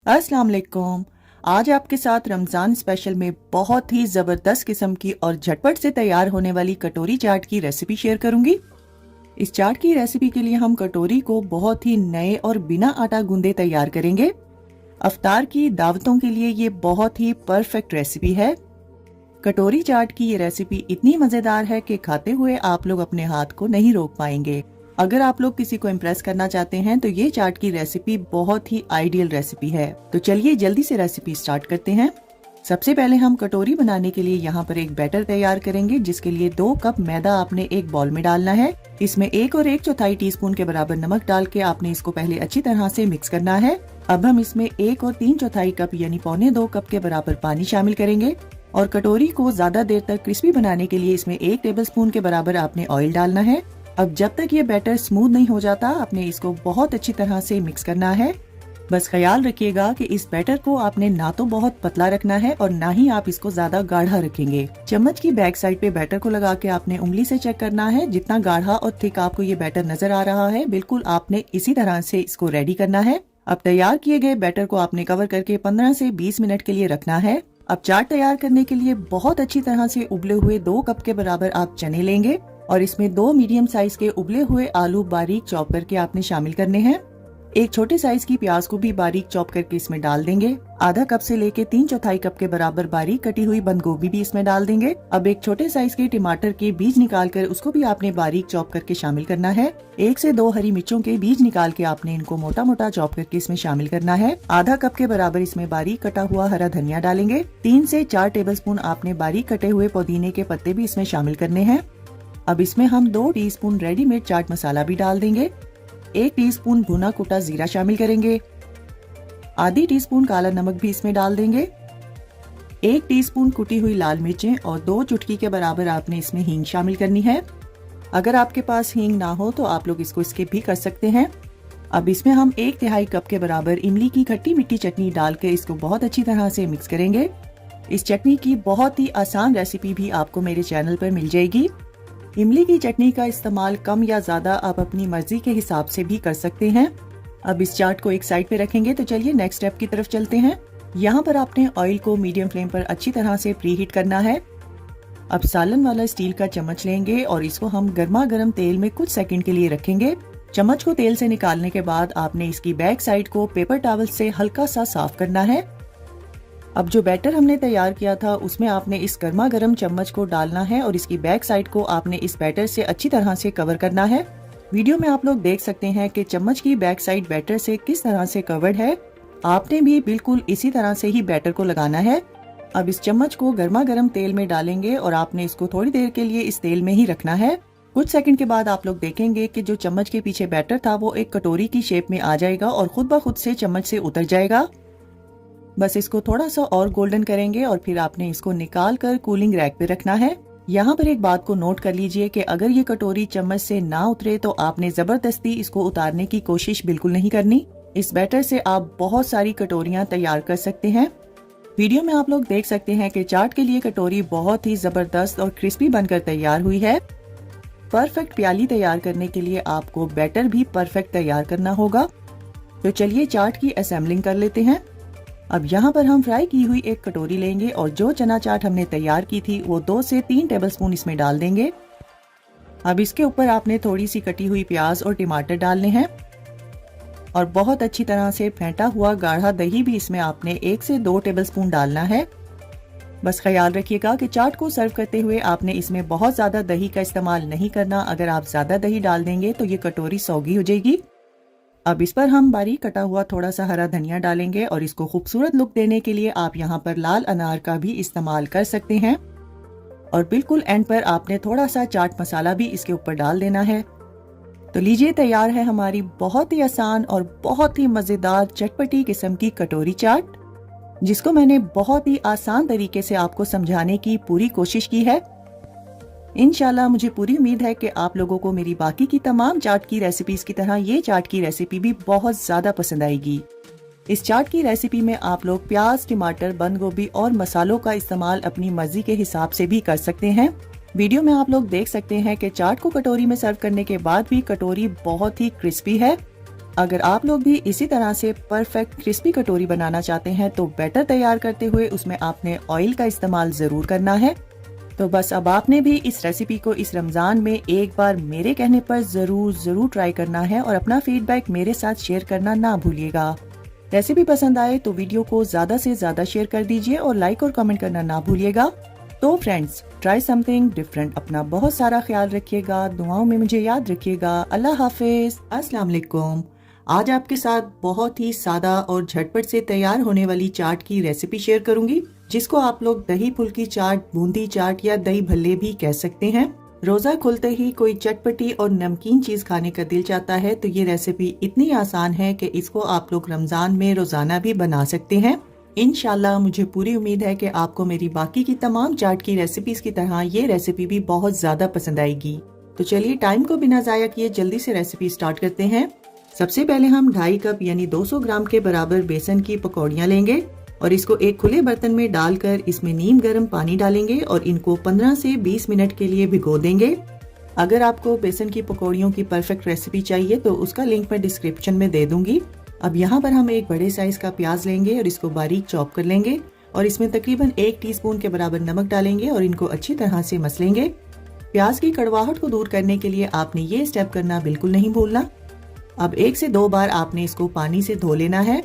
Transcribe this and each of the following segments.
अस्सलाम वालेकुम। आज आपके साथ रमज़ान स्पेशल में बहुत ही ज़बरदस्त किस्म की और झटपट से तैयार होने वाली कटोरी चाट की रेसिपी शेयर करूंगी। इस चाट की रेसिपी के लिए हम कटोरी को बहुत ही नए और बिना आटा गूंदे तैयार करेंगे। अफ्तार की दावतों के लिए ये बहुत ही परफेक्ट रेसिपी है। कटोरी चाट की ये रेसिपी इतनी मजेदार है कि खाते हुए आप लोग अपने हाथ को नहीं रोक पाएंगे। अगर आप लोग किसी को इम्प्रेस करना चाहते हैं तो ये चाट की रेसिपी बहुत ही आइडियल रेसिपी है। तो चलिए जल्दी से रेसिपी स्टार्ट करते हैं। सबसे पहले हम कटोरी बनाने के लिए यहाँ पर एक बैटर तैयार करेंगे, जिसके लिए 2 कप मैदा आपने एक बाउल में डालना है। इसमें 1 और 1/4 टीस्पून के बराबर नमक डाल के आपने इसको पहले अच्छी तरह से मिक्स करना है। अब हम इसमें 1 और 3/4 कप यानी 1.25 कप के बराबर पानी शामिल करेंगे और कटोरी को ज्यादा देर तक क्रिस्पी बनाने के लिए इसमें 1 टेबलस्पून के बराबर आपने ऑयल डालना है। अब जब तक ये बैटर स्मूथ नहीं हो जाता आपने इसको बहुत अच्छी तरह से मिक्स करना है। बस ख्याल रखिएगा कि इस बैटर को आपने ना तो बहुत पतला रखना है और ना ही आप इसको ज्यादा गाढ़ा रखेंगे। चम्मच की बैक साइड पे बैटर को लगा के आपने उंगली से चेक करना है। जितना गाढ़ा और थिक आपको ये बैटर नजर आ रहा है, बिल्कुल आपने इसी तरह से इसको रेडी करना है। अब तैयार किए गए बैटर को आपने कवर करके 15 से 20 मिनट के लिए रखना है। अब चाट तैयार करने के लिए बहुत अच्छी तरह से उबले हुए 2 कप के बराबर आप चने लेंगे और इसमें 2 मीडियम साइज के उबले हुए आलू बारीक चॉप करके आपने शामिल करने हैं। एक छोटे साइज की प्याज को भी बारीक चॉप करके इसमें डाल देंगे। आधा कप से लेके 3/4 कप के बराबर बारीक कटी हुई बंद गोभी भी इसमें डाल देंगे। अब एक छोटे साइज के टमाटर के बीज निकाल कर उसको भी आपने बारीक चॉप करके शामिल करना है। 1 से 2 हरी मिर्चों के बीज निकाल के आपने इनको मोटा मोटा चॉप करके इसमें शामिल करना है। आधा कप के बराबर इसमें बारीक कटा हुआ हरा धनिया डालेंगे। 3 से 4 टेबलस्पून आपने बारीक कटे हुए पुदीने के पत्ते भी इसमें शामिल करने हैं। अब इसमें हम 2 टीस्पून रेडीमेड चाट मसाला भी डाल देंगे। 1 टीस्पून भुना कुटा जीरा शामिल करेंगे। आधी टीस्पून काला नमक भी इसमें डाल देंगे। 1 टीस्पून कुटी हुई लाल मिर्चें और 2 चुटकी के बराबर आपने इसमें हींग शामिल करनी है। अगर आपके पास हींग ना हो तो आप लोग इसको स्किप भी कर सकते हैं। अब इसमें हम 1/3 कप के बराबर इमली की खट्टी मीठी चटनी डाल के इसको बहुत अच्छी तरह से मिक्स करेंगे। इस चटनी की बहुत ही आसान रेसिपी भी आपको मेरे चैनल पर मिल जाएगी। इमली की चटनी का इस्तेमाल कम या ज्यादा आप अपनी मर्जी के हिसाब से भी कर सकते हैं। अब इस चाट को एक साइड पे रखेंगे तो चलिए नेक्स्ट स्टेप की तरफ चलते हैं। यहाँ पर आपने ऑयल को मीडियम फ्लेम पर अच्छी तरह से प्री हीट करना है। अब सालन वाला स्टील का चम्मच लेंगे और इसको हम गर्मा गर्म तेल में कुछ सेकंड के लिए रखेंगे। चम्मच को तेल से निकालने के बाद आपने इसकी बैक साइड को पेपर टॉवल से हल्का सा साफ करना है। अब जो बैटर हमने तैयार किया था उसमें आपने इस गर्मा गर्म चम्मच को डालना है और इसकी बैक साइड को आपने इस बैटर से अच्छी तरह से कवर करना है। वीडियो में आप लोग देख सकते हैं कि चम्मच की बैक साइड बैटर से किस तरह से कवर्ड है। आपने भी बिल्कुल इसी तरह से ही बैटर को लगाना है। अब इस चम्मच को गर्मा गर्म तेल में डालेंगे और आपने इसको थोड़ी देर के लिए इस तेल में ही रखना है। कुछ सेकंड के बाद आप लोग देखेंगे कि जो चम्मच के पीछे बैटर था वो एक कटोरी की शेप में आ जाएगा और खुद ब खुद से चम्मच से उतर जाएगा। बस इसको थोड़ा सा और गोल्डन करेंगे और फिर आपने इसको निकाल कर कूलिंग रैक पे रखना है। यहाँ पर एक बात को नोट कर लीजिए कि अगर ये कटोरी चम्मच से ना उतरे तो आपने जबरदस्ती इसको उतारने की कोशिश बिल्कुल नहीं करनी। इस बैटर से आप बहुत सारी कटोरियाँ तैयार कर सकते हैं। वीडियो में आप लोग देख सकते हैं कि चाट के लिए कटोरी बहुत ही जबरदस्त और क्रिस्पी बनकर तैयार हुई है। परफेक्ट प्याली तैयार करने के लिए आपको बैटर भी परफेक्ट तैयार करना होगा। तो चलिए चाट की असेंबलिंग कर लेते हैं। अब यहाँ पर हम फ्राई की हुई एक कटोरी लेंगे और जो चना चाट हमने तैयार की थी वो 2 से 3 टेबलस्पून इसमें डाल देंगे। अब इसके ऊपर आपने थोड़ी सी कटी हुई प्याज और टमाटर डालने हैं और बहुत अच्छी तरह से फेंटा हुआ गाढ़ा दही भी इसमें आपने 1 से 2 टेबलस्पून डालना है। बस ख्याल रखिएगा कि चाट को सर्व करते हुए आपने इसमें बहुत ज्यादा दही का इस्तेमाल नहीं करना। अगर आप ज्यादा दही डाल देंगे तो ये कटोरी सौगी हो जाएगी। अब इस पर हम बारीक कटा हुआ थोड़ा सा हरा धनिया डालेंगे और इसको खूबसूरत लुक देने के लिए आप यहाँ पर लाल अनार का भी इस्तेमाल कर सकते हैं। और बिल्कुल एंड पर आपने थोड़ा सा चाट मसाला भी इसके ऊपर डाल देना है। तो लीजिए तैयार है हमारी बहुत ही आसान और बहुत ही मजेदार चटपटी किस्म की कटोरी चाट, जिसको मैंने बहुत ही आसान तरीके से आपको समझाने की पूरी कोशिश की है। इंशाल्लाह मुझे पूरी उम्मीद है कि आप लोगों को मेरी बाकी की तमाम चाट की रेसिपीज की तरह ये चाट की रेसिपी भी बहुत ज्यादा पसंद आएगी। इस चाट की रेसिपी में आप लोग प्याज, टमाटर, बंद गोभी और मसालों का इस्तेमाल अपनी मर्जी के हिसाब से भी कर सकते हैं। वीडियो में आप लोग देख सकते हैं कि चाट को कटोरी में सर्व करने के बाद भी कटोरी बहुत ही क्रिस्पी है। अगर आप लोग भी इसी तरह से परफेक्ट क्रिस्पी कटोरी बनाना चाहते हैं तो बैटर तैयार करते हुए उसमें आपने ऑयल का इस्तेमाल जरूर करना है। तो बस अब आपने भी इस रेसिपी को इस रमजान में एक बार मेरे कहने पर जरूर ट्राई करना है और अपना फीडबैक मेरे साथ शेयर करना ना भूलिएगा। रेसिपी पसंद आए तो वीडियो को ज्यादा से ज्यादा शेयर कर दीजिए और लाइक और कमेंट करना ना भूलिएगा। तो फ्रेंड्स, ट्राई समथिंग डिफरेंट। अपना बहुत सारा ख्याल रखिएगा, दुआओं में मुझे याद रखिएगा। अल्लाह हाफिज, अस्सलाम वालेकुम। आज आपके साथ बहुत ही सादा और झटपट से तैयार होने वाली चाट की रेसिपी शेयर करूंगी, जिसको आप लोग दही फुल्की चाट, बूंदी चाट या दही भल्ले भी कह सकते हैं। रोजा खुलते ही कोई चटपटी और नमकीन चीज खाने का दिल चाहता है तो ये रेसिपी इतनी आसान है कि इसको आप लोग रमजान में रोजाना भी बना सकते हैं। इंशाल्लाह मुझे पूरी उम्मीद है कि आपको मेरी बाकी की तमाम चाट की रेसिपीज की तरह ये रेसिपी भी बहुत ज्यादा पसंद आएगी। तो चलिए टाइम को बिना जाया किए जल्दी से रेसिपी स्टार्ट करते हैं। सबसे पहले हम 2.5 कप यानी 200 ग्राम के बराबर बेसन की पकौड़ियाँ लेंगे और इसको एक खुले बर्तन में डालकर इसमें नीम गर्म पानी डालेंगे और इनको 15 से 20 मिनट के लिए भिगो देंगे। अगर आपको बेसन की पकौड़ियों की परफेक्ट रेसिपी चाहिए तो उसका लिंक मैं डिस्क्रिप्शन में दे दूंगी। अब यहाँ पर हम एक बड़े साइज का प्याज लेंगे और इसको बारीक चॉप कर लेंगे और इसमें तकरीबन 1 टीस्पून के बराबर नमक डालेंगे और इनको अच्छी तरह से मसलेंगे। प्याज की कड़वाहट को दूर करने के लिए आपने ये स्टेप करना बिल्कुल नहीं भूलना। अब 1 से 2 बार आपने इसको पानी से धो लेना है।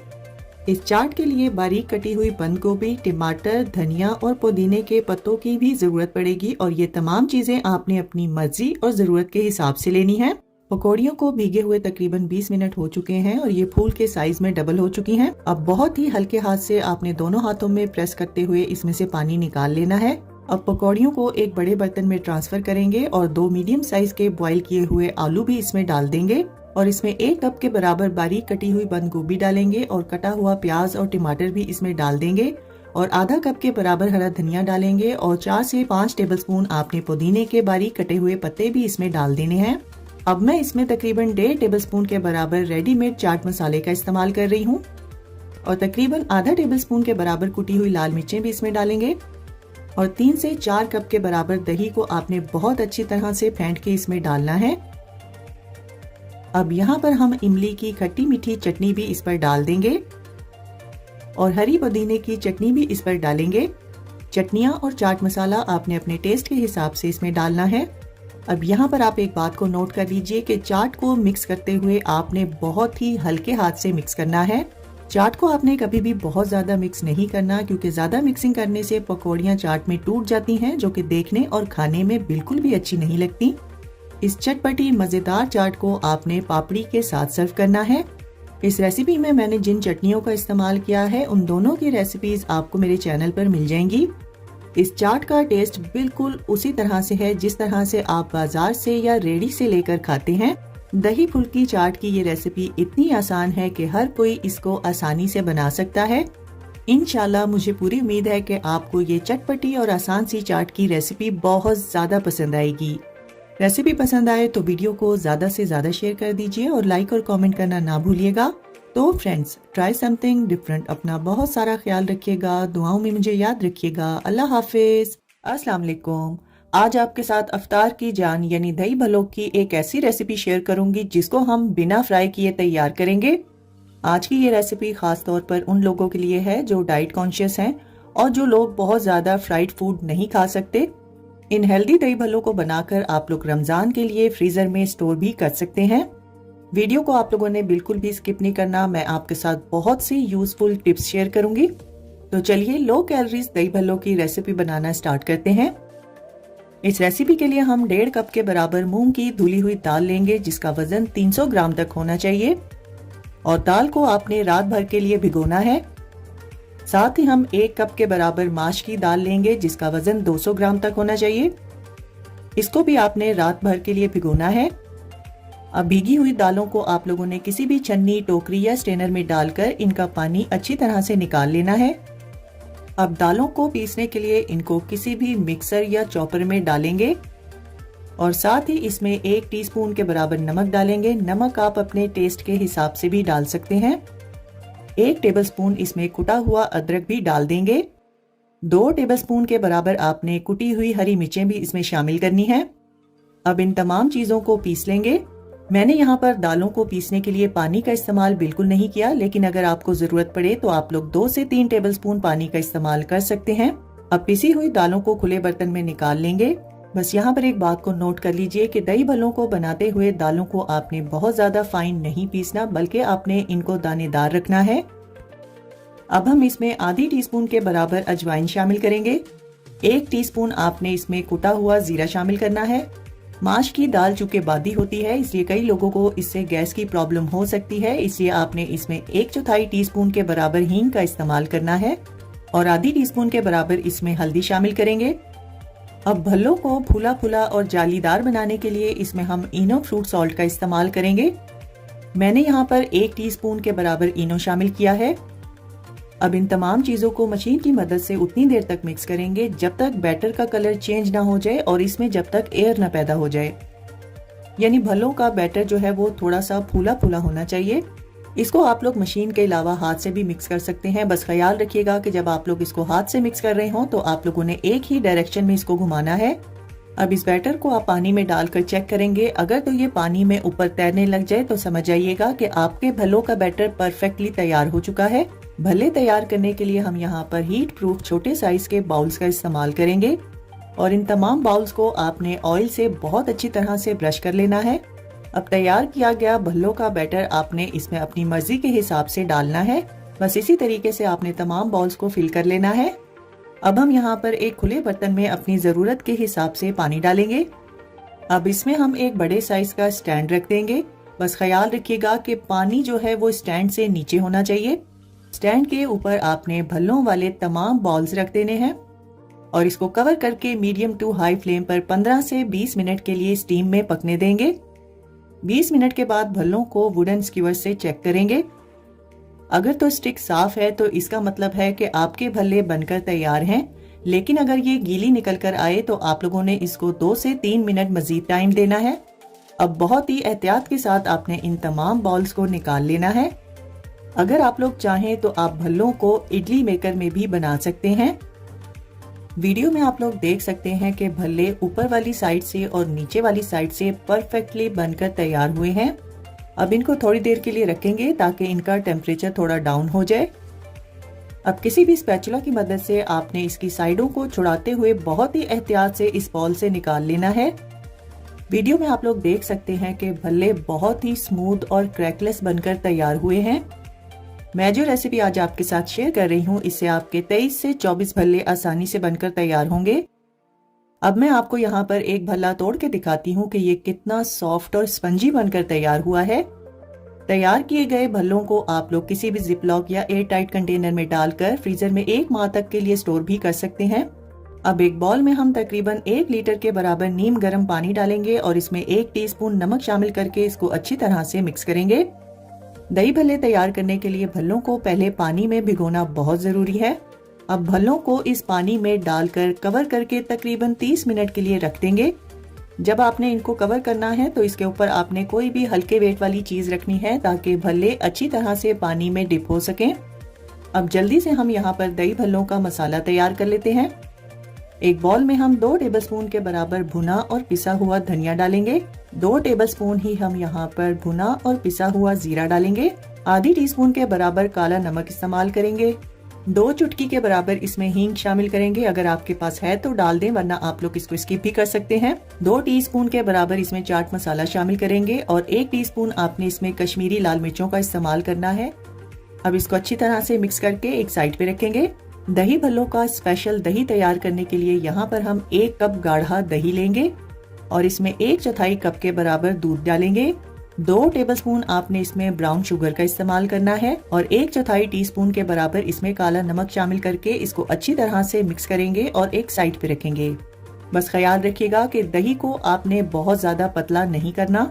इस चाट के लिए बारीक कटी हुई बंद गोभी, टमाटर, धनिया और पुदीने के पत्तों की भी जरूरत पड़ेगी और ये तमाम चीजें आपने अपनी मर्जी और जरूरत के हिसाब से लेनी है। पकौड़ियों को भीगे हुए तकरीबन 20 मिनट हो चुके हैं और ये फूल के साइज में डबल हो चुकी हैं। अब बहुत ही हल्के हाथ से आपने दोनों हाथों में प्रेस करते हुए इसमें से पानी निकाल लेना है। अब पकौड़ियों को एक बड़े बर्तन में ट्रांसफर करेंगे और 2 मीडियम साइज के बॉईल किए हुए आलू भी इसमें डाल देंगे और इसमें 1 कप के बराबर बारीक कटी हुई बंद गोभी डालेंगे और कटा हुआ प्याज और टमाटर भी इसमें डाल देंगे और आधा कप के बराबर हरा धनिया डालेंगे और 4 से 5 टेबलस्पून आपने पुदीने के बारीक कटे हुए पत्ते भी इसमें डाल देने हैं। अब मैं इसमें तकरीबन 1.5 टेबलस्पून के बराबर रेडीमेड चाट मसाले का इस्तेमाल कर रही हूँ और तकरीबन आधा टेबलस्पून के बराबर कुटी हुई लाल मिर्चें भी इसमें डालेंगे और 3 से 4 कप के बराबर दही को आपने बहुत अच्छी तरह से फेंट के इसमें डालना है। अब यहाँ पर हम इमली की खट्टी मीठी चटनी भी इस पर डाल देंगे और हरी पुदीने की चटनी भी इस पर डालेंगे। चटनियाँ और चाट मसाला आपने अपने टेस्ट के हिसाब से इसमें डालना है। अब यहाँ पर आप एक बात को नोट कर लीजिए कि चाट को मिक्स करते हुए आपने बहुत ही हल्के हाथ से मिक्स करना है। चाट को आपने कभी भी बहुत ज्यादा मिक्स नहीं करना, क्योंकि ज्यादा मिक्सिंग करने से पकौड़ियाँ चाट में टूट जाती हैं, जो कि देखने और खाने में बिल्कुल भी अच्छी नहीं लगती। इस चटपटी मजेदार चाट को आपने पापड़ी के साथ सर्व करना है। इस रेसिपी में मैंने जिन चटनियों का इस्तेमाल किया है उन दोनों की रेसिपीज आपको मेरे चैनल पर मिल जाएंगी। इस चाट का टेस्ट बिल्कुल उसी तरह से है जिस तरह से आप बाजार से या रेडी से लेकर खाते हैं। दही फुल्की चाट की ये रेसिपी इतनी आसान है कि हर कोई इसको आसानी से बना सकता है। इंशाल्लाह मुझे पूरी उम्मीद है कि आपको ये चटपटी और आसान सी चाट की रेसिपी बहुत ज्यादा पसंद आएगी। रेसिपी पसंद आए तो वीडियो को ज्यादा से ज्यादा शेयर कर दीजिए और लाइक और कमेंट करना ना भूलिएगा। तो फ्रेंड्स, ट्राई समथिंग डिफरेंट। अपना बहुत सारा ख्याल रखिएगा, दुआओं में मुझे याद रखिएगा। अल्लाह हाफिज, अस्सलाम वालेकुम। आज आपके साथ अफ्तार की जान यानी दही भल्लों की एक ऐसी रेसिपी शेयर करूंगी जिसको हम बिना फ्राई किए तैयार करेंगे। आज की ये रेसिपी खास तौर पर उन लोगों के लिए है जो डाइट कॉन्शियस हैं और जो लोग बहुत ज्यादा फ्राइड फूड नहीं खा सकते। इन हेल्दी दही भल्लों को बनाकर आप लोग रमजान के लिए फ्रीजर में स्टोर भी कर सकते हैं। वीडियो को आप लोगों ने बिल्कुल भी स्किप नहीं करना, मैं आपके साथ बहुत सी यूजफुल टिप्स शेयर करूंगी। तो चलिए लो कैलोरीज दही भल्लों की रेसिपी बनाना स्टार्ट करते हैं। इस रेसिपी के लिए हम 1.5 कप के बराबर मूंग की धुली हुई दाल लेंगे, जिसका वजन 300 ग्राम तक होना चाहिए और दाल को आपने रात भर के लिए भिगोना है। साथ ही हम 1 कप के बराबर माश की दाल लेंगे, जिसका वजन 200 ग्राम तक होना चाहिए। इसको भी आपने रात भर के लिए भिगोना है। अब भीगी हुई दालों को आप लोगों ने किसी भी छन्नी, टोकरी या स्ट्रेनर में डालकर इनका पानी अच्छी तरह से निकाल लेना है। अब दालों को पीसने के लिए इनको किसी भी मिक्सर या चॉपर में डालेंगे और साथ ही इसमें 1 टीस्पून के बराबर नमक डालेंगे। नमक आप अपने टेस्ट के हिसाब से भी डाल सकते हैं। 1 टेबलस्पून इसमें कुटा हुआ अदरक भी डाल देंगे। 2 टेबलस्पून के बराबर आपने कुटी हुई हरी मिर्चें भी इसमें शामिल करनी है। अब इन तमाम चीजों को पीस लेंगे। मैंने यहाँ पर दालों को पीसने के लिए पानी का इस्तेमाल बिल्कुल नहीं किया, लेकिन अगर आपको जरूरत पड़े तो आप लोग 2 से 3 टेबलस्पून पानी का इस्तेमाल कर सकते हैं। अब पिसी हुई दालों को खुले बर्तन में निकाल लेंगे। बस यहाँ पर एक बात को नोट कर लीजिए कि दही भल्लों को बनाते हुए दालों को आपने बहुत ज्यादा फाइन नहीं पीसना, बल्कि आपने इनको दानेदार रखना है। अब हम इसमें आधी टीस्पून के बराबर अजवाइन शामिल करेंगे। 1 टीस्पून आपने इसमें कुटा हुआ जीरा शामिल करना है। माश की दाल चूंकि बादी होती है, इसलिए कई लोगों को इससे गैस की प्रॉब्लम हो सकती है, इसलिए आपने इसमें 1/4 टीस्पून के बराबर हींग का इस्तेमाल करना है और आधी टीस्पून के बराबर इसमें हल्दी शामिल करेंगे। अब भल्लों को फूला फूला और जालीदार बनाने के लिए इसमें हम इनो फ्रूट सॉल्ट का इस्तेमाल करेंगे। मैंने यहाँ पर 1 टीस्पून के बराबर इनो शामिल किया है। अब इन तमाम चीजों को मशीन की मदद से उतनी देर तक मिक्स करेंगे जब तक बैटर का कलर चेंज ना हो जाए और इसमें जब तक एयर ना पैदा हो जाए, यानी भल्लों का बैटर जो है वो थोड़ा सा फूला फूला होना चाहिए। इसको आप लोग मशीन के अलावा हाथ से भी मिक्स कर सकते हैं। बस ख्याल रखिएगा कि जब आप लोग इसको हाथ से मिक्स कर रहे हो तो आप लोगों ने एक ही डायरेक्शन में इसको घुमाना है। अब इस बैटर को आप पानी में डालकर चेक करेंगे। अगर तो ये पानी में ऊपर तैरने लग जाए तो समझ जाइएगा कि आपके भल्लों का बैटर परफेक्टली तैयार हो चुका है। भल्ले तैयार करने के लिए हम यहाँ पर हीट प्रूफ छोटे साइज के बाउल्स का इस्तेमाल करेंगे और इन तमाम बाउल्स को आपने ऑयल से बहुत अच्छी तरह से ब्रश कर लेना है। अब तैयार किया गया भल्लों का बैटर आपने इसमें अपनी मर्जी के हिसाब से डालना है। बस इसी तरीके से आपने तमाम बाउल्स को फिल कर लेना है। अब हम यहाँ पर एक खुले बर्तन में अपनी जरूरत के हिसाब से पानी डालेंगे। अब इसमें हम एक बड़े साइज का स्टैंड रख देंगे। बस ख्याल रखिएगा कि पानी जो है वो स्टैंड से नीचे होना चाहिए। स्टैंड के ऊपर आपने भल्लों वाले तमाम बॉल्स रख देने हैं और इसको कवर करके मीडियम टू हाई फ्लेम पर 15 से 20 मिनट के लिए स्टीम में पकने देंगे। 20 मिनट के बाद भल्लों को वुडन स्क्यूअर से चेक करेंगे। अगर तो स्टिक साफ है तो इसका मतलब है कि आपके भल्ले बनकर तैयार हैं, लेकिन अगर ये गीली निकल कर आए तो आप लोगों ने इसको 2 से 3 मिनट मजीद टाइम देना है। अब बहुत ही एहतियात के साथ आपने इन तमाम बॉल्स को निकाल लेना है। अगर आप लोग चाहें तो आप भल्लों को इडली मेकर में भी बना सकते हैं। वीडियो में आप लोग देख सकते हैं कि भल्ले ऊपर वाली साइड से और नीचे वाली साइड से परफेक्टली बनकर तैयार हुए हैं। अब इनको थोड़ी देर के लिए रखेंगे ताकि इनका टेम्परेचर थोड़ा डाउन हो जाए। अब किसी भी स्पैचुला की मदद से आपने इसकी साइडों को छुड़ाते हुए बहुत ही एहतियात से इस बॉल से निकाल लेना है। वीडियो में आप लोग देख सकते हैं कि भल्ले बहुत ही स्मूथ और क्रैकलेस बनकर तैयार हुए हैं। मैं जो रेसिपी आज आपके साथ शेयर कर रही हूँ, इससे आपके 23 से 24 भल्ले आसानी से बनकर तैयार होंगे। अब मैं आपको यहाँ पर एक भल्ला तोड़ के दिखाती हूँ कि ये कितना सॉफ्ट और स्पंजी बनकर तैयार हुआ है। तैयार किए गए भल्लों को आप लोग किसी भी जिपलॉक या एयर टाइट कंटेनर में डालकर फ्रीजर में 1 माह तक के लिए स्टोर भी कर सकते हैं। अब एक बॉल में हम तकरीबन 1 लीटर के बराबर नीम गर्म पानी डालेंगे और इसमें 1 टीस्पून नमक शामिल करके इसको अच्छी तरह से मिक्स करेंगे। दही भल्ले तैयार करने के लिए भल्लों को पहले पानी में भिगोना बहुत जरूरी है। अब भल्लों को इस पानी में डालकर कवर करके तकरीबन 30 मिनट के लिए रख देंगे। जब आपने इनको कवर करना है तो इसके ऊपर आपने कोई भी हल्के वेट वाली चीज रखनी है ताकि भल्ले अच्छी तरह से पानी में डिप हो सकें। अब जल्दी से हम यहाँ पर दही भल्लों का मसाला तैयार कर लेते हैं। एक बॉल में हम 2 टेबलस्पून के बराबर भुना और पिसा हुआ धनिया डालेंगे। 2 टेबलस्पून ही हम यहाँ पर भुना और पिसा हुआ जीरा डालेंगे। आधी टीस्पून के बराबर काला नमक इस्तेमाल करेंगे। 2 चुटकी के बराबर इसमें हींग शामिल करेंगे। अगर आपके पास है तो डाल दें, वरना आप लोग इसको स्किप भी कर सकते हैं। 2 टीस्पून के बराबर इसमें चाट मसाला शामिल करेंगे और 1 टीस्पून आपने इसमें कश्मीरी लाल मिर्चों का इस्तेमाल करना है। अब इसको अच्छी तरह से मिक्स करके एक साइड पे रखेंगे। दही भल्लों का स्पेशल दही तैयार करने के लिए यहाँ पर हम 1 कप गाढ़ा दही लेंगे और इसमें 1/4 कप के बराबर दूध डालेंगे। 2 टेबलस्पून आपने इसमें ब्राउन शुगर का इस्तेमाल करना है और 1/4 टीस्पून के बराबर इसमें काला नमक शामिल करके इसको अच्छी तरह से मिक्स करेंगे और एक साइड पे रखेंगे। बस ख्याल रखिएगा कि दही को आपने बहुत ज्यादा पतला नहीं करना।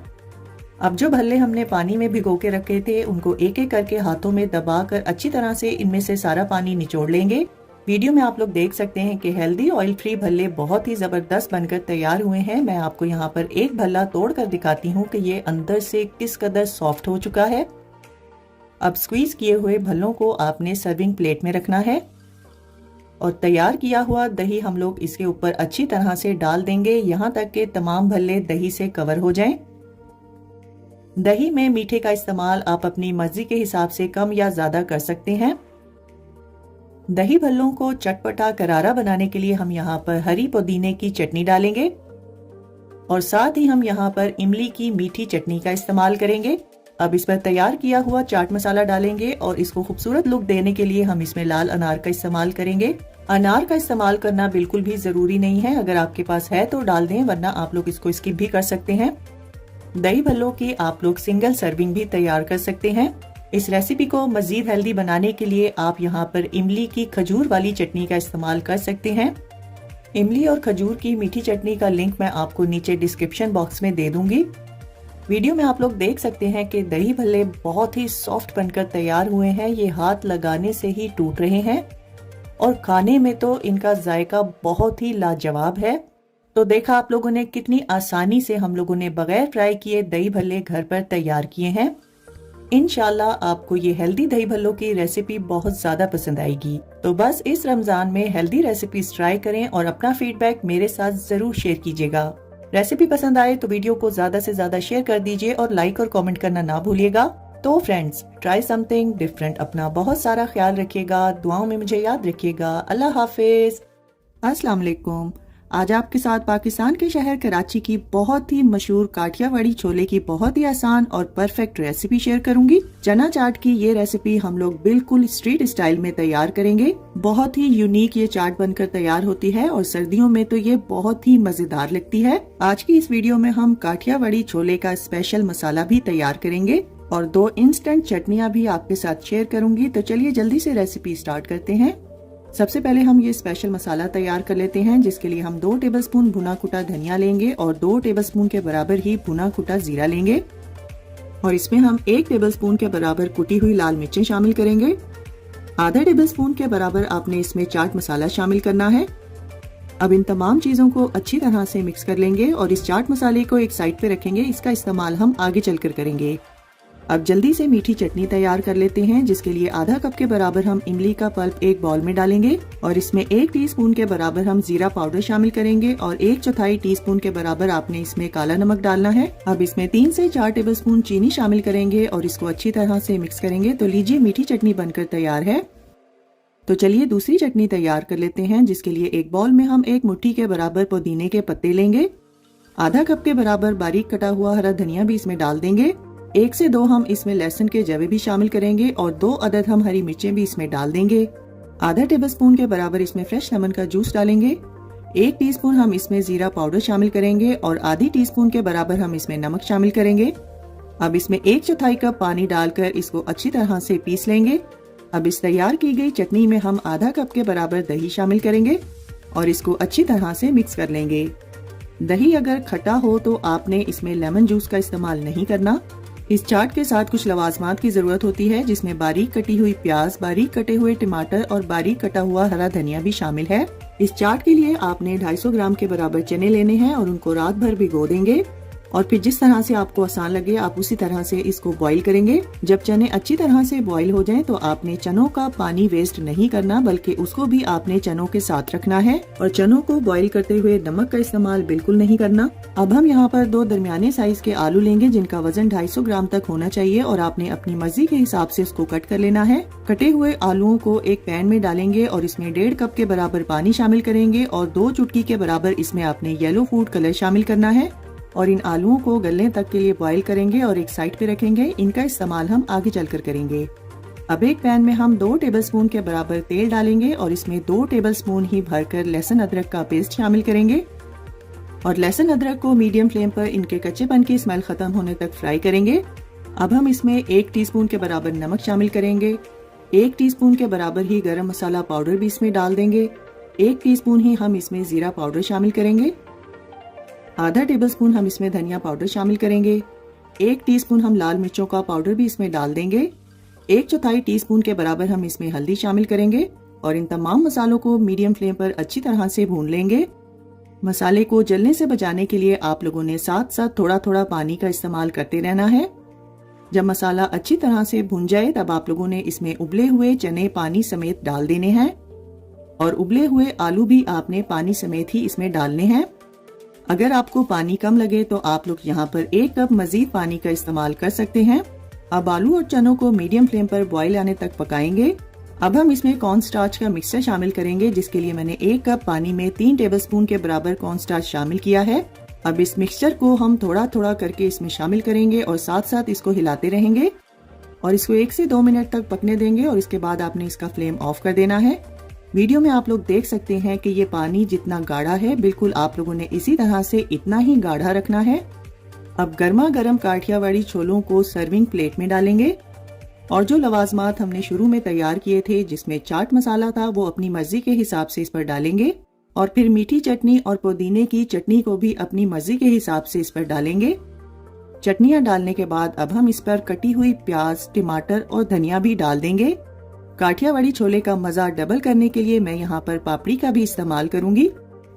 अब जो भल्ले हमने पानी में भिगो के रखे थे उनको एक एक करके हाथों में दबाकर अच्छी तरह से इनमें से सारा पानी निचोड़ लेंगे। वीडियो में आप लोग देख सकते हैं कि हेल्दी ऑयल फ्री भल्ले बहुत ही जबरदस्त बनकर तैयार हुए हैं। मैं आपको यहाँ पर एक भल्ला तोड़ कर दिखाती हूँ कि ये अंदर से किस कदर सॉफ्ट हो चुका है। अब स्क्वीज किए हुए भल्लों को आपने सर्विंग प्लेट में रखना है और तैयार किया हुआ दही हम लोग इसके ऊपर अच्छी तरह से डाल देंगे यहाँ तक कि तमाम भल्ले दही से कवर हो जाएं। दही में मीठे का इस्तेमाल आप अपनी मर्जी के हिसाब से कम या ज्यादा कर सकते हैं। दही भल्लों को चटपटा करारा बनाने के लिए हम यहाँ पर हरी पुदीने की चटनी डालेंगे और साथ ही हम यहाँ पर इमली की मीठी चटनी का इस्तेमाल करेंगे। अब इस पर तैयार किया हुआ चाट मसाला डालेंगे और इसको खूबसूरत लुक देने के लिए हम इसमें लाल अनार का इस्तेमाल करेंगे। अनार का इस्तेमाल करना बिल्कुल भी जरूरी नहीं है, अगर आपके पास है तो डाल दें, वरना आप लोग इसको स्किप भी कर सकते हैं। दही भल्लों की आप लोग सिंगल सर्विंग भी तैयार कर सकते हैं। इस रेसिपी को मजीद हेल्दी बनाने के लिए आप यहाँ पर इमली की खजूर वाली चटनी का इस्तेमाल कर सकते हैं। इमली और खजूर की मीठी चटनी का लिंक मैं आपको नीचे डिस्क्रिप्शन बॉक्स में दे दूंगी। वीडियो में आप लोग देख सकते हैं कि दही भल्ले बहुत ही सॉफ्ट बनकर तैयार हुए हैं। ये हाथ लगाने से ही टूट रहे हैं और खाने में तो इनका जायका बहुत ही लाजवाब है। तो देखा आप लोगों ने कितनी आसानी से हम लोगों ने बगैर फ्राई किए दही भल्ले घर पर तैयार किए हैं। इंशाल्लाह आपको ये हेल्दी दही भल्लों की रेसिपी बहुत ज्यादा पसंद आएगी। तो बस इस रमजान में हेल्दी रेसिपीज ट्राई करें और अपना फीडबैक मेरे साथ जरूर शेयर कीजिएगा। रेसिपी पसंद आए तो वीडियो को ज्यादा से ज्यादा शेयर कर दीजिए और लाइक और कमेंट करना ना भूलिएगा। तो फ्रेंड्स, ट्राई समथिंग डिफरेंट। अपना बहुत सारा ख्याल रखिएगा, दुआओं में मुझे याद रखिएगा। अल्लाह हाफिज। अस्सलाम वालेकुम। आज आपके साथ पाकिस्तान के शहर कराची की बहुत ही मशहूर काठियावाड़ी छोले की बहुत ही आसान और परफेक्ट रेसिपी शेयर करूंगी। चना चाट की ये रेसिपी हम लोग बिल्कुल स्ट्रीट स्टाइल में तैयार करेंगे। बहुत ही यूनिक ये चाट बनकर तैयार होती है और सर्दियों में तो ये बहुत ही मजेदार लगती है। आज की इस वीडियो में हम काठियावाड़ी छोले का स्पेशल मसाला भी तैयार करेंगे और 2 इंस्टेंट चटनियाँ भी आपके साथ शेयर करूंगी। तो चलिए जल्दी से रेसिपी स्टार्ट करते हैं। सबसे पहले हम ये स्पेशल मसाला तैयार कर लेते हैं, जिसके लिए हम 2 टेबलस्पून भुना कुटा धनिया लेंगे और 2 टेबलस्पून के बराबर ही भुना कुटा जीरा लेंगे और इसमें हम 1 टेबलस्पून के बराबर कुटी हुई लाल मिर्चें शामिल करेंगे। आधा टेबलस्पून के बराबर आपने इसमें चाट मसाला शामिल करना है। अब इन तमाम चीजों को अच्छी तरह से मिक्स कर लेंगे और इस चाट मसाले को एक साइड पे रखेंगे। इसका इस्तेमाल हम आगे चलकर करेंगे। अब जल्दी से मीठी चटनी तैयार कर लेते हैं, जिसके लिए आधा कप के बराबर हम इमली का पल्प एक बाउल में डालेंगे और इसमें 1 टीस्पून के बराबर हम जीरा पाउडर शामिल करेंगे और 1/4 टीस्पून के बराबर आपने इसमें काला नमक डालना है। अब इसमें 3 से 4 टेबलस्पून चीनी शामिल करेंगे और इसको अच्छी तरह से मिक्स करेंगे। तो लीजिए, मीठी चटनी बनकर तैयार है। तो चलिए दूसरी चटनी तैयार कर लेते हैं, जिसके लिए एक बाउल में हम 1 मुट्ठी के बराबर पुदीने के पत्ते लेंगे। आधा कप के बराबर बारीक कटा हुआ हरा धनिया भी इसमें डाल देंगे। 1 से 2 हम इसमें लहसुन के जवे भी शामिल करेंगे और 2 अदद हम हरी मिर्चें भी इसमें डाल देंगे। आधा टेबलस्पून के बराबर इसमें फ्रेश लेमन का जूस डालेंगे। 1 टीस्पून हम इसमें जीरा पाउडर शामिल करेंगे और आधी टीस्पून के बराबर हम इसमें नमक शामिल करेंगे। अब इसमें 1/4 कप पानी डालकर इसको अच्छी तरह से पीस लेंगे। अब इस तैयार की गई चटनी में हम आधा कप के बराबर दही शामिल करेंगे और इसको अच्छी तरह से मिक्स कर लेंगे। दही अगर खट्टा हो तो आपने इसमें लेमन जूस का इस्तेमाल नहीं करना। इस चाट के साथ कुछ लवाजमात की जरूरत होती है, जिसमें बारीक कटी हुई प्याज, बारीक कटे हुए टमाटर और बारीक कटा हुआ हरा धनिया भी शामिल है। इस चाट के लिए आपने 250 ग्राम के बराबर चने लेने हैं और उनको रात भर भिगो देंगे और फिर जिस तरह से आपको आसान लगे आप उसी तरह से इसको बॉईल करेंगे। जब चने अच्छी तरह से बॉईल हो जाएं तो आपने चनों का पानी वेस्ट नहीं करना, बल्कि उसको भी आपने चनों के साथ रखना है और चनों को बॉईल करते हुए नमक का इस्तेमाल बिल्कुल नहीं करना। अब हम यहाँ पर 2 दरमियाने साइज के आलू लेंगे, जिनका वजन 250 ग्राम तक होना चाहिए और आपने अपनी मर्जी के हिसाब से उसको कट कर लेना है। कटे हुए आलूओं को एक पैन में डालेंगे और इसमें 1.5 कप के बराबर पानी शामिल करेंगे और 2 चुटकी के बराबर इसमें आपने येलो फूड कलर शामिल करना है और इन आलूओं को गलने तक के लिए बॉईल करेंगे और एक साइड पे रखेंगे। इनका इस्तेमाल हम आगे चलकर करेंगे। अब एक पैन में हम 2 टेबलस्पून के बराबर तेल डालेंगे और इसमें 2 टेबलस्पून ही भरकर लहसुन अदरक का पेस्ट शामिल करेंगे और लहसुन अदरक को मीडियम फ्लेम पर इनके कच्चेपन की स्मेल खत्म होने तक फ्राई करेंगे। अब हम इसमें 1 टीस्पून के बराबर नमक शामिल करेंगे। 1 टीस्पून के बराबर ही गरम मसाला पाउडर भी इसमें डाल देंगे। 1 टीस्पून ही हम इसमें जीरा पाउडर शामिल करेंगे। आधा टेबलस्पून हम इसमें धनिया पाउडर शामिल करेंगे। 1 टीस्पून हम लाल मिर्चों का पाउडर भी इसमें डाल देंगे। 1/4 टीस्पून के बराबर हम इसमें हल्दी शामिल करेंगे और इन तमाम मसालों को मीडियम फ्लेम पर अच्छी तरह से भून लेंगे। मसाले को जलने से बचाने के लिए आप लोगों ने साथ साथ थोड़ा थोड़ा पानी का इस्तेमाल करते रहना है। जब मसाला अच्छी तरह से भुन जाए तब आप लोगों ने इसमें उबले हुए चने पानी समेत डाल देने हैं और उबले हुए आलू भी आपने पानी समेत ही इसमें डालने हैं। अगर आपको पानी कम लगे तो आप लोग यहाँ पर 1 कप मजीद पानी का इस्तेमाल कर सकते हैं। अब आलू और चनों को मीडियम फ्लेम पर बॉईल आने तक पकाएंगे। अब हम इसमें कॉर्न स्टार्च का मिक्सचर शामिल करेंगे, जिसके लिए मैंने 1 कप पानी में 3 टेबलस्पून के बराबर कॉर्न स्टार्च शामिल किया है। अब इस मिक्सचर को हम थोड़ा थोड़ा करके इसमें शामिल करेंगे और साथ साथ इसको हिलाते रहेंगे और इसको 1 से 2 मिनट तक पकने देंगे और इसके बाद आपने इसका फ्लेम ऑफ कर देना है। वीडियो में आप लोग देख सकते हैं कि ये पानी जितना गाढ़ा है, बिल्कुल आप लोगों ने इसी तरह से इतना ही गाढ़ा रखना है। अब गर्मा गर्म काठियावाड़ी छोलों को सर्विंग प्लेट में डालेंगे और जो लवाजमात हमने शुरू में तैयार किए थे, जिसमें चाट मसाला था, वो अपनी मर्जी के हिसाब से इस पर डालेंगे और फिर मीठी चटनी और पुदीने की चटनी को भी अपनी मर्जी के हिसाब से इस पर डालेंगे। चटनियाँ डालने के बाद अब हम इस पर कटी हुई प्याज, टमाटर और धनिया भी डाल देंगे। काठियावाड़ी छोले का मजा डबल करने के लिए मैं यहाँ पर पापड़ी का भी इस्तेमाल करूंगी।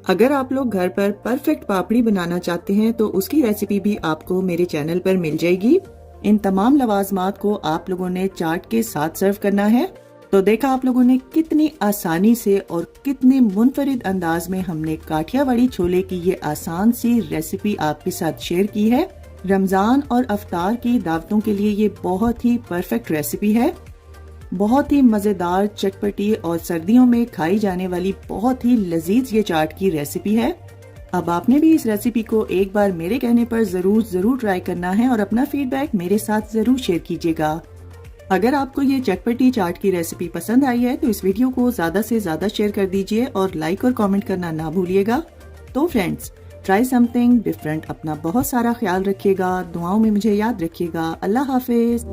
अगर आप लोग घर पर परफेक्ट पापड़ी बनाना चाहते हैं तो उसकी रेसिपी भी आपको मेरे चैनल पर मिल जाएगी। इन तमाम लवाजमात को आप लोगों ने चाट के साथ सर्व करना है। तो देखा आप लोगों ने कितनी आसानी से और कितने मुनफरिद अंदाज में हमने काठियावाड़ी छोले की ये आसान सी रेसिपी आपके साथ शेयर की है। रमजान और अफ्तार की दावतों के लिए ये बहुत ही परफेक्ट रेसिपी है। बहुत ही मजेदार, चटपटी और सर्दियों में खाई जाने वाली बहुत ही लजीज ये चाट की रेसिपी है। अब आपने भी इस रेसिपी को एक बार मेरे कहने पर जरूर ट्राई करना है और अपना फीडबैक मेरे साथ जरूर शेयर कीजिएगा। अगर आपको ये चटपटी चाट की रेसिपी पसंद आई है तो इस वीडियो को ज्यादा से ज्यादा शेयर कर दीजिए और लाइक और कमेंट करना ना भूलिएगा। तो फ्रेंड्स, ट्राई समथिंग डिफरेंट। अपना बहुत सारा ख्याल रखिएगा, दुआओं में मुझे याद रखिएगा। अल्लाह हाफिज।